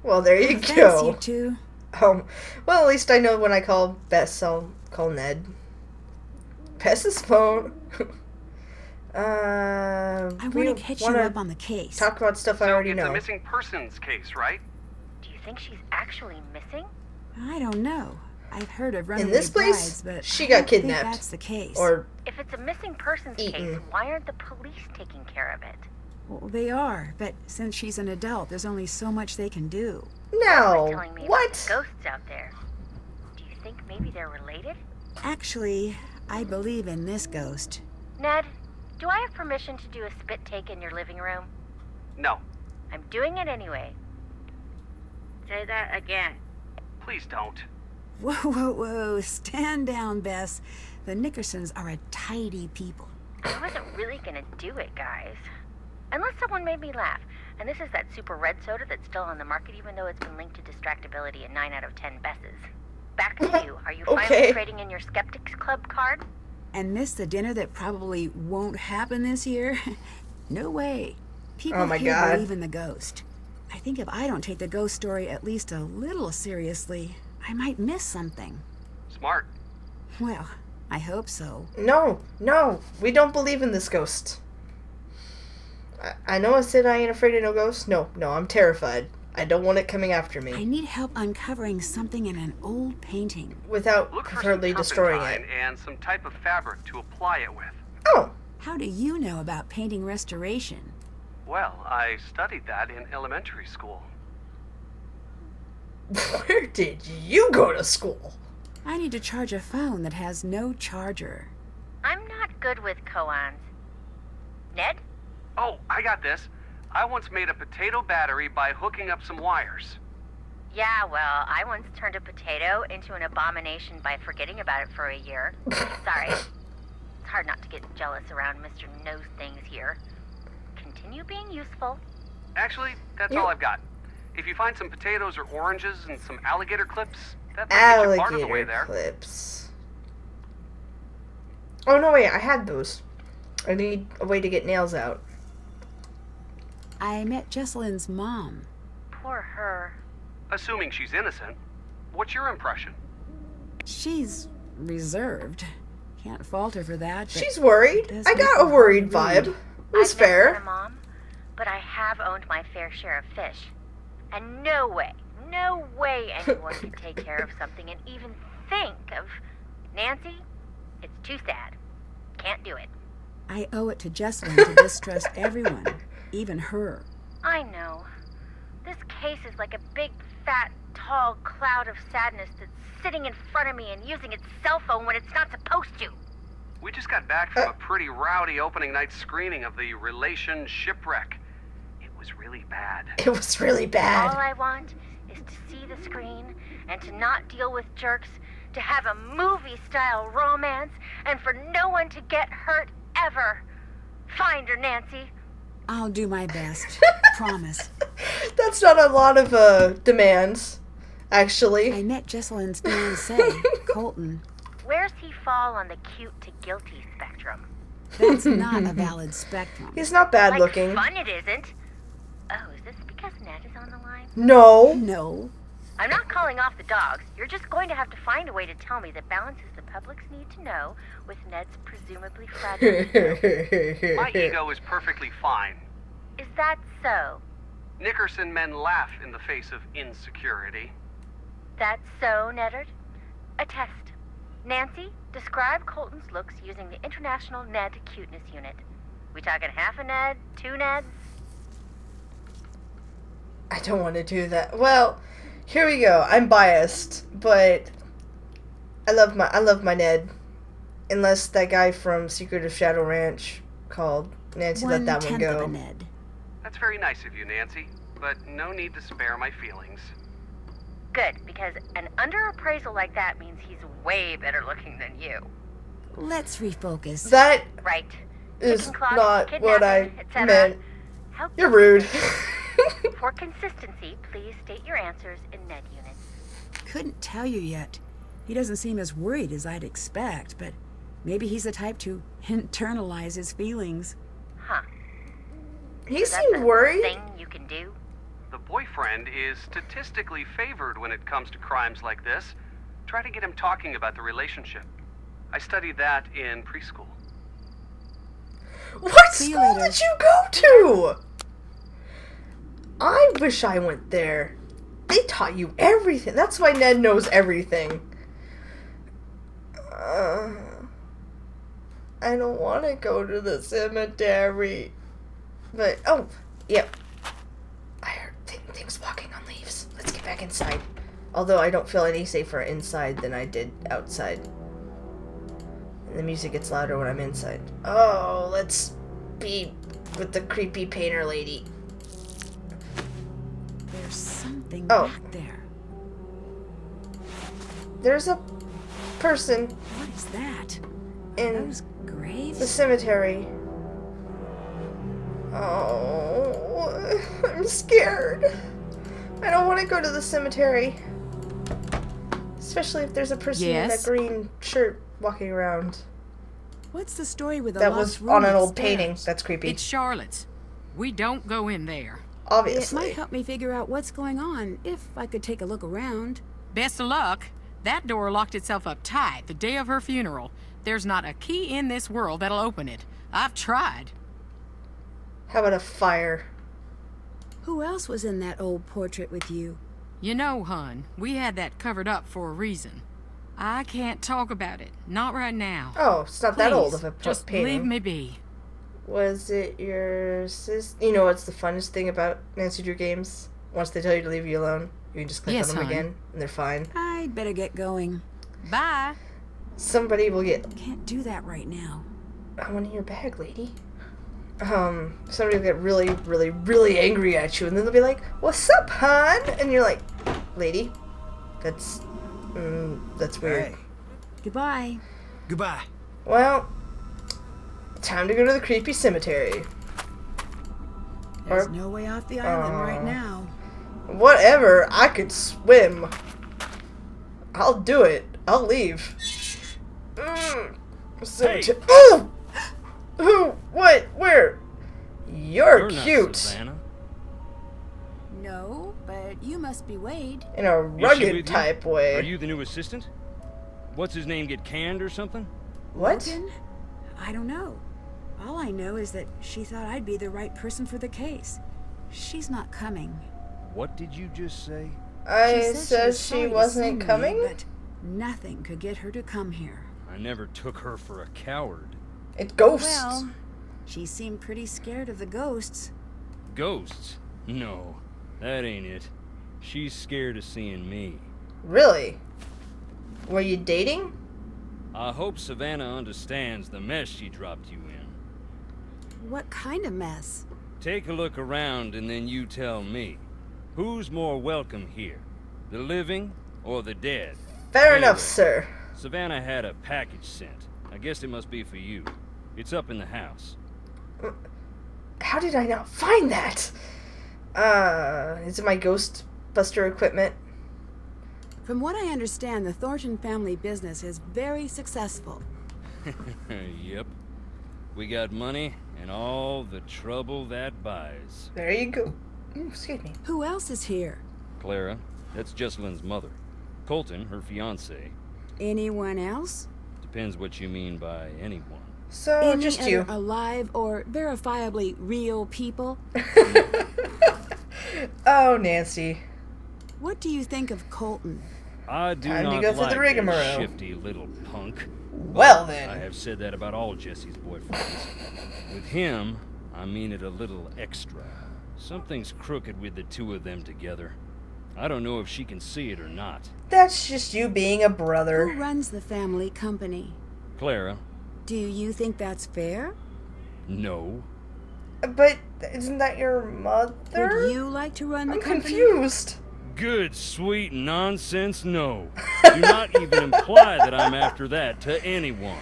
Speaker 1: Well, there you
Speaker 2: Thanks,
Speaker 1: go.
Speaker 2: you two.
Speaker 1: Well, at least I know when I call Bess, I'll call Ned. Bess's phone.
Speaker 2: I want to catch you
Speaker 1: wanna
Speaker 2: up on the case.
Speaker 1: talk about stuff I
Speaker 9: So
Speaker 1: already
Speaker 9: it's a
Speaker 1: know.
Speaker 9: missing persons case, right?
Speaker 3: Do you think she's actually missing?
Speaker 2: I don't know. I've heard of runaway
Speaker 1: this place,
Speaker 2: brides, but
Speaker 1: she
Speaker 2: I
Speaker 1: got
Speaker 2: don't think
Speaker 1: kidnapped.
Speaker 2: that's the case.
Speaker 1: Or
Speaker 3: If it's a missing persons case,
Speaker 1: Eaten.
Speaker 3: why aren't the police taking care of it?
Speaker 2: Well, they are, but since she's an adult, there's only so much they can do.
Speaker 1: no.
Speaker 3: Telling me about
Speaker 1: What?
Speaker 3: the ghosts out there. Do you think maybe they're related?
Speaker 2: Actually, I believe in this ghost.
Speaker 3: Ned, do I have permission to do a spit take in your living room?
Speaker 9: No.
Speaker 3: I'm doing it anyway. Say that again.
Speaker 9: Please don't.
Speaker 2: Whoa, whoa, whoa. Stand down, Bess. The Nickersons are a tidy people.
Speaker 3: I wasn't really gonna do it, guys. Unless someone made me laugh. And this is that super red soda that's still on the market, even though it's been linked to distractibility in 9 out of 10 Besses. Back to you. Are you
Speaker 1: Okay.
Speaker 3: finally trading in your Skeptics Club card?
Speaker 2: And miss the dinner that probably won't happen this year? No way. People
Speaker 1: Oh my
Speaker 2: here
Speaker 1: God.
Speaker 2: believe in the ghost. I think if I don't take the ghost story at least a little seriously, I might miss something.
Speaker 9: Smart.
Speaker 2: Well, I hope so.
Speaker 1: No, we don't believe in this ghost. I know I said I ain't afraid of no ghosts. No, I'm terrified. I don't want it coming after
Speaker 2: I
Speaker 1: me
Speaker 2: need help uncovering something in an old painting.
Speaker 1: without
Speaker 9: Look for some
Speaker 1: preferably destroying
Speaker 9: turpentine
Speaker 1: it.
Speaker 9: and some type of fabric to apply it with.
Speaker 1: Oh,
Speaker 2: How do you know about painting restoration?
Speaker 9: Well, I studied that in elementary school.
Speaker 1: where did you go to school?
Speaker 2: I need to charge a phone that has no charger.
Speaker 3: I'm not good with koans. Ned?
Speaker 9: Oh, I got this. I once made a potato battery by hooking up some wires.
Speaker 3: Yeah, well, I once turned a potato into an abomination by forgetting about it for a year. Sorry. It's hard not to get jealous around Mr. Knows Things here. Continue being useful.
Speaker 9: Actually, that's
Speaker 1: Yeah.
Speaker 9: all I've got. If you find some potatoes or oranges and some alligator clips, that might get you part of the way
Speaker 1: Alligator
Speaker 9: there.
Speaker 1: clips. Oh no, wait, I had those. I need a way to get nails out.
Speaker 2: I met Jesselyn's mom.
Speaker 3: Poor her.
Speaker 9: Assuming she's innocent. What's your impression?
Speaker 2: She's reserved. Can't fault her for that. But
Speaker 1: She's worried.
Speaker 2: does
Speaker 1: I
Speaker 2: make
Speaker 1: got a
Speaker 2: her
Speaker 1: worried
Speaker 2: hard
Speaker 1: vibe.
Speaker 2: to
Speaker 1: It was
Speaker 3: I've never been
Speaker 1: fair.
Speaker 3: a mom, but I have owned my fair share of fish. And no way anyone can take care of something and even think of... Nancy, it's too sad. Can't do it.
Speaker 2: I owe it to Jesselyn to distrust everyone, even her.
Speaker 3: I know. This case is like a big, fat, tall cloud of sadness that's sitting in front of me and using its cell phone when it's not supposed to.
Speaker 9: We just got back from a pretty rowdy opening night screening of the Relation Shipwreck. It was really bad.
Speaker 1: It was really
Speaker 3: All
Speaker 1: bad.
Speaker 3: I want is to see the screen and to not deal with jerks, to have a movie-style romance, and for no one to get hurt ever. Find her, Nancy.
Speaker 2: I'll do my best. Promise.
Speaker 1: That's not a lot of demands,
Speaker 2: I
Speaker 1: actually.
Speaker 2: met Jesselyn's fiancé, Colton.
Speaker 3: Where's he fall on the cute to guilty spectrum?
Speaker 2: That's not a valid spectrum.
Speaker 1: He's not bad
Speaker 3: Like
Speaker 1: looking.
Speaker 3: fun it isn't. Oh, is this because Ned is on the line?
Speaker 1: No.
Speaker 2: No.
Speaker 3: I'm not calling off the dogs. You're just going to have to find a way to tell me that balances the public's need to know with Ned's presumably fragile ego.
Speaker 9: My ego is perfectly fine.
Speaker 3: Is that so?
Speaker 9: Nickerson men laugh in the face of insecurity.
Speaker 3: That's so, Neddard? A test. Nancy, describe Colton's looks using the International Ned Cuteness Unit. We talking half a Ned, 2 Neds?
Speaker 1: I don't want to do that. Well, here we go. I'm biased, but I love my Ned. Unless that guy from Secret of Shadow Ranch called Nancy let that one
Speaker 2: 1/10
Speaker 1: go.
Speaker 2: of a Ned.
Speaker 9: That's very nice of you, Nancy, but no need to spare my feelings.
Speaker 3: Good, because an underappraisal like that means he's way better looking than you.
Speaker 2: Let's refocus.
Speaker 1: That
Speaker 3: Right.
Speaker 1: is
Speaker 3: Chicken clock,
Speaker 1: not what I
Speaker 3: kidnapping, etc.
Speaker 1: meant.
Speaker 3: How
Speaker 1: You're rude.
Speaker 3: For consistency, please state your answers in Ned units.
Speaker 2: Couldn't tell you yet. He doesn't seem as worried as I'd expect, but maybe he's the type to internalize his feelings.
Speaker 3: Huh.
Speaker 1: He
Speaker 3: So that's
Speaker 1: seemed
Speaker 3: a
Speaker 1: worried.
Speaker 3: thing you can do?
Speaker 9: The boyfriend is statistically favored when it comes to crimes like this. Try to get him talking about the relationship. I studied that in preschool.
Speaker 1: What
Speaker 2: See you
Speaker 1: school
Speaker 2: later.
Speaker 1: did you go to? I wish I went there. They taught you everything. That's why Ned knows everything. I don't want to go to the cemetery. But, oh, yep. I heard things walking on leaves. Let's get back inside. Although I don't feel any safer inside than I did outside. And the music gets louder when I'm inside. Oh, let's be with the creepy painter lady.
Speaker 2: There's something
Speaker 1: Oh.
Speaker 2: back there.
Speaker 1: There's a person
Speaker 2: What is that?
Speaker 1: in
Speaker 2: Those graves?
Speaker 1: the cemetery. Oh, I'm scared. I don't want to go to the cemetery. Especially if there's a person in
Speaker 6: Yes?
Speaker 1: that green shirt walking around.
Speaker 2: What's the story with the
Speaker 1: That
Speaker 2: lost
Speaker 1: was
Speaker 2: room
Speaker 1: on an old
Speaker 2: upstairs?
Speaker 1: painting. That's creepy.
Speaker 6: It's Charlotte's. We don't go in there.
Speaker 2: It
Speaker 1: Obviously.
Speaker 2: might help me figure out what's going on if I could take a look around.
Speaker 6: Best of luck. That door locked itself up tight the day of her funeral. There's not a key in this world that'll open it. I've tried.
Speaker 1: How about a fire?
Speaker 2: Who else was in that old portrait with you?
Speaker 6: You know, hun, we had that covered up for a reason. I can't talk about it. Not right now.
Speaker 1: Oh, it's not that old
Speaker 6: Please,
Speaker 1: of a
Speaker 6: just
Speaker 1: painting.
Speaker 6: leave me be.
Speaker 1: Was it your sis? You know what's the funnest thing about Nancy Drew games? Once they tell you to leave you alone, you can just click
Speaker 6: Yes,
Speaker 1: on them
Speaker 6: hon.
Speaker 1: again, and they're fine.
Speaker 2: I'd better get going.
Speaker 6: Bye.
Speaker 1: Somebody will get
Speaker 2: Can't do that right now.
Speaker 1: I want in your bag, lady. Somebody will get really, really, really angry at you, and then they'll be like, "What's up, hon?" And you're like, "Lady, that's weird."
Speaker 5: Hey,
Speaker 2: Goodbye.
Speaker 5: goodbye.
Speaker 1: Well, time to go to the creepy cemetery.
Speaker 2: There's
Speaker 1: Or-
Speaker 2: no way off the island right now.
Speaker 1: Whatever, I could swim. I'll do it. I'll leave. Cemetery. Oh! Who? What? Where? You're
Speaker 10: You're
Speaker 1: cute.
Speaker 10: not Savannah.
Speaker 2: No, but you must be Wade.
Speaker 1: In a
Speaker 10: Is she
Speaker 1: rugged
Speaker 10: with
Speaker 1: type
Speaker 10: you?
Speaker 1: way.
Speaker 10: Are you the new assistant? What's his name, get canned or something?
Speaker 1: What?
Speaker 2: Logan? I don't know. All I know is that she thought I'd be the right person for the case. She's not coming.
Speaker 10: What did you just say?
Speaker 1: I
Speaker 2: She
Speaker 1: said
Speaker 2: was
Speaker 1: she
Speaker 2: sorry to see
Speaker 1: wasn't
Speaker 2: me,
Speaker 1: coming?
Speaker 2: but nothing could get her to come here.
Speaker 10: I never took her for a coward.
Speaker 1: It's ghosts.
Speaker 2: Well, she seemed pretty scared of the ghosts.
Speaker 10: Ghosts? No, that ain't it. She's scared of seeing me.
Speaker 1: Really? Were you dating?
Speaker 10: I hope Savannah understands the mess she dropped you in.
Speaker 2: What kind of mess?
Speaker 10: Take a look around and then you tell me. Who's more welcome here? The living or the dead?
Speaker 1: Fair
Speaker 10: Anyway,
Speaker 1: enough, sir.
Speaker 10: Savannah had a package sent. I guess it must be for you. It's up in the house.
Speaker 1: How did I not find that? Is it my Ghostbuster equipment?
Speaker 2: From what I understand, the Thornton family business is very successful.
Speaker 10: Yep. We got money and all the trouble that buys.
Speaker 1: There you go. Excuse me.
Speaker 2: Who else is here?
Speaker 10: Clara, that's Jesselyn's mother. Colton, her fiance.
Speaker 2: Anyone else?
Speaker 10: Depends what you mean by anyone.
Speaker 1: So,
Speaker 2: Any
Speaker 1: just
Speaker 2: other
Speaker 1: you.
Speaker 2: alive or verifiably real people?
Speaker 1: Oh, Nancy.
Speaker 2: What do you think of Colton?
Speaker 10: I do
Speaker 1: Time to
Speaker 10: not
Speaker 1: go through the
Speaker 10: like that
Speaker 1: rigmarole.
Speaker 10: shifty little punk.
Speaker 1: Well then.
Speaker 10: I have said that about all Jesse's boyfriends. With him, I mean it a little extra. Something's crooked with the two of them together. I don't know if she can see it or not.
Speaker 1: That's just you being a brother.
Speaker 2: Who runs the family company?
Speaker 10: Clara?
Speaker 2: Do you think that's fair?
Speaker 10: No.
Speaker 1: But isn't that your mother?
Speaker 2: Would you like to run the
Speaker 1: I'm
Speaker 2: company?
Speaker 1: confused.
Speaker 10: Good, sweet nonsense, no. Do not even imply that I'm after that to anyone.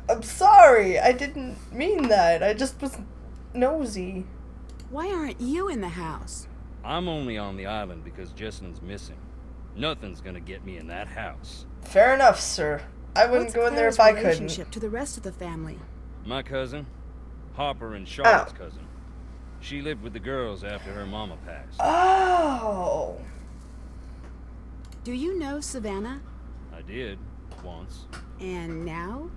Speaker 1: I'm sorry. I didn't mean that. I just was nosy.
Speaker 2: Why aren't you in the house?
Speaker 10: I'm only on the island because Jesselyn's missing. Nothing's gonna get me in that house.
Speaker 1: Fair enough, sir. I wouldn't
Speaker 2: What's
Speaker 1: go in there
Speaker 2: Claire's
Speaker 1: if I couldn't.
Speaker 2: relationship to the rest of the family?
Speaker 10: My cousin, Hopper and Charlotte's
Speaker 1: Oh.
Speaker 10: cousin. She lived with the girls after her mama passed.
Speaker 1: Oh.
Speaker 2: Do you know Savannah?
Speaker 10: I did, once.
Speaker 2: And now?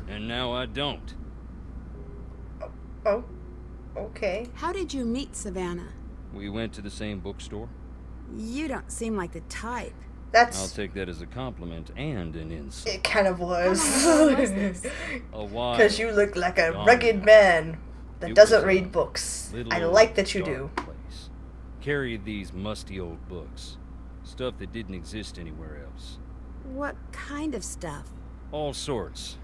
Speaker 10: And now I don't.
Speaker 1: Oh. Okay.
Speaker 2: How did you meet Savannah?
Speaker 10: We went to the same bookstore.
Speaker 2: You don't seem like the type.
Speaker 10: I'll
Speaker 1: That's...
Speaker 10: take that as a compliment and an insult.
Speaker 1: It kind of was.
Speaker 2: How long ago was this?
Speaker 10: A while.
Speaker 1: Because you look like a
Speaker 10: Gone.
Speaker 1: rugged man that
Speaker 10: It
Speaker 1: doesn't
Speaker 10: was a
Speaker 1: read books.
Speaker 10: little
Speaker 1: I like that you
Speaker 10: dark
Speaker 1: do.
Speaker 10: Place. Carried these musty old books. Stuff that didn't exist anywhere else.
Speaker 2: What kind of stuff?
Speaker 10: All sorts.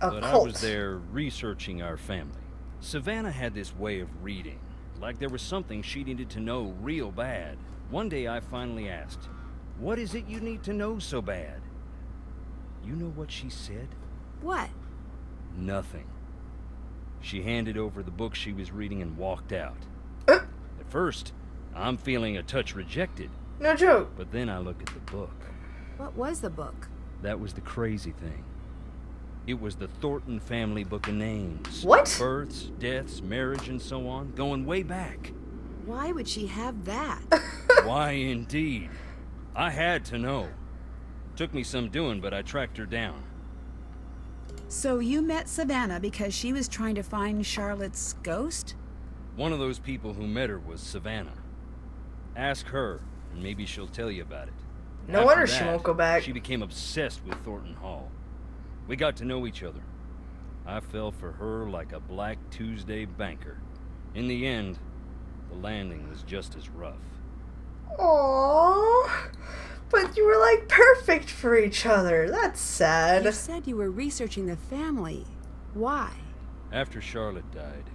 Speaker 1: A
Speaker 10: But I
Speaker 1: cult.
Speaker 10: was there researching our family. Savannah had this way of reading. Like there was something she needed to know real bad. One day I finally asked, "What is it you need to know so bad?" You know what she said?
Speaker 2: What?
Speaker 10: Nothing. She handed over the book she was reading and walked out.
Speaker 1: Uh.
Speaker 10: At first, I'm feeling a touch rejected,
Speaker 1: No joke.
Speaker 10: but then I look at the book.
Speaker 2: What was the book?
Speaker 10: That was the crazy thing. It was the Thornton family book of names.
Speaker 1: What?
Speaker 10: Births, deaths, marriage, and so on, going way back.
Speaker 2: Why would she have that?
Speaker 10: Why, indeed. I had to know. Took me some doing, but I tracked her down.
Speaker 2: So you met Savannah because she was trying to find Charlotte's ghost?
Speaker 10: One of those people who met her was Savannah. Ask her, and maybe she'll tell you about it.
Speaker 1: No
Speaker 10: After
Speaker 1: wonder she
Speaker 10: that,
Speaker 1: won't go back.
Speaker 10: She became obsessed with Thornton Hall. We got to know each other. I fell for her like a Black Tuesday banker. In the end, the landing was just as rough.
Speaker 1: Aww. But you were like perfect for each other. That's sad.
Speaker 2: You said you were researching the family. Why?
Speaker 10: After Charlotte died,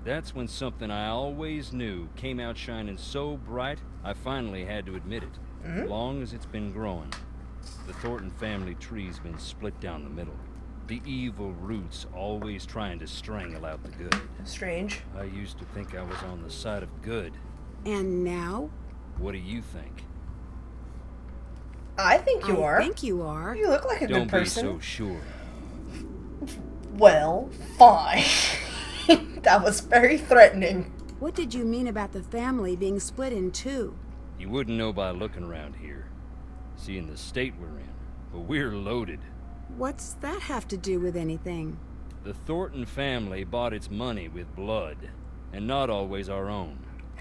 Speaker 10: that's when something I always knew came out shining so bright, I finally had to admit it.
Speaker 1: Mm-hmm.
Speaker 10: Long as it's been growing, the Thornton family tree's been split down the middle. The evil roots always trying to strangle out the good.
Speaker 1: Strange.
Speaker 10: I used to think I was on the side of good.
Speaker 2: And now?
Speaker 10: What do you think?
Speaker 1: I think you are.
Speaker 2: I think you are.
Speaker 1: You look like a
Speaker 10: Don't
Speaker 1: good person.
Speaker 10: be so sure.
Speaker 1: Well, fine. That was very threatening.
Speaker 2: What did you mean about the family being split in two?
Speaker 10: You wouldn't know by looking around here. Seeing the state we're in. But we're loaded.
Speaker 2: What's that have to do with anything?
Speaker 10: The Thornton family bought its money with blood, and not always our own.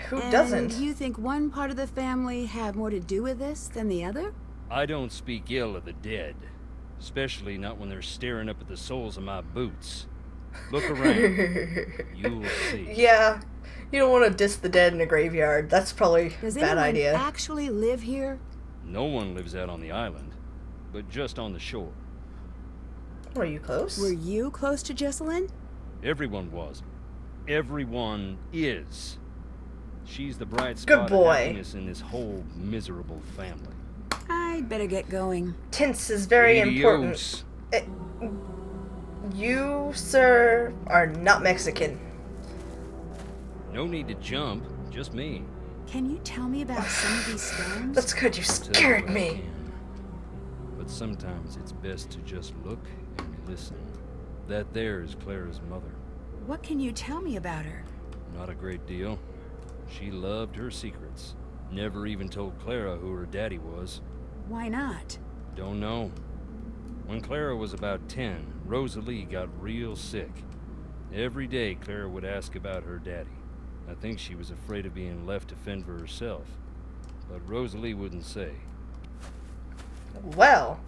Speaker 1: Who
Speaker 2: And
Speaker 1: doesn't?
Speaker 2: you think one part of the family had more to do with this than the other?
Speaker 10: I don't speak ill of the dead, especially not when they're staring up at the soles of my boots. Look around. You'll see.
Speaker 1: Yeah. You don't want to diss the dead in a graveyard. That's probably a
Speaker 2: Does
Speaker 1: bad
Speaker 2: anyone
Speaker 1: idea.
Speaker 2: actually live here?
Speaker 10: No one lives out on the island, but just on the shore.
Speaker 1: Were you close?
Speaker 2: Were you close to Jesselyn?
Speaker 10: Everyone was. Everyone is. She's the bright
Speaker 1: Good
Speaker 10: spot
Speaker 1: boy.
Speaker 10: of happiness in this whole miserable family.
Speaker 2: I'd better get going.
Speaker 1: Tense is very important.
Speaker 10: Adios.
Speaker 1: You, sir, are not Mexican.
Speaker 10: No need to jump, just me.
Speaker 2: Can you tell me about some of these stones?
Speaker 1: That's good. You
Speaker 10: Tell you
Speaker 1: scared
Speaker 10: what I
Speaker 1: me.
Speaker 10: can. But sometimes it's best to just look and listen. That there is Clara's mother.
Speaker 2: What can you tell me about her?
Speaker 10: Not a great deal. She loved her secrets. Never even told Clara who her daddy was.
Speaker 2: Why not?
Speaker 10: Don't know. When Clara was about 10, Rosalie got real sick. Every day Clara would ask about her daddy. I think she was afraid of being left to fend for herself. But Rosalie wouldn't say.
Speaker 1: Well,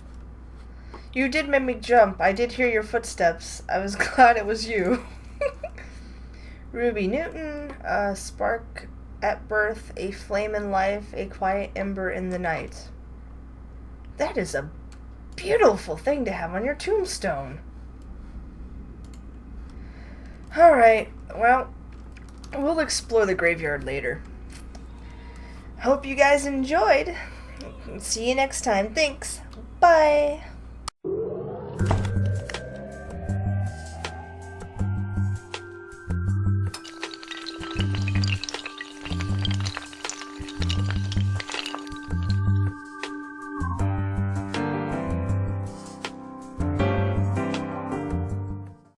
Speaker 1: you did make me jump. I did hear your footsteps. I was glad it was you. Ruby Newton, a spark at birth, a flame in life, a quiet ember in the night. That is a beautiful thing to have on your tombstone. Alright, well, we'll explore the graveyard later. Hope you guys enjoyed. See you next time. Thanks. Bye.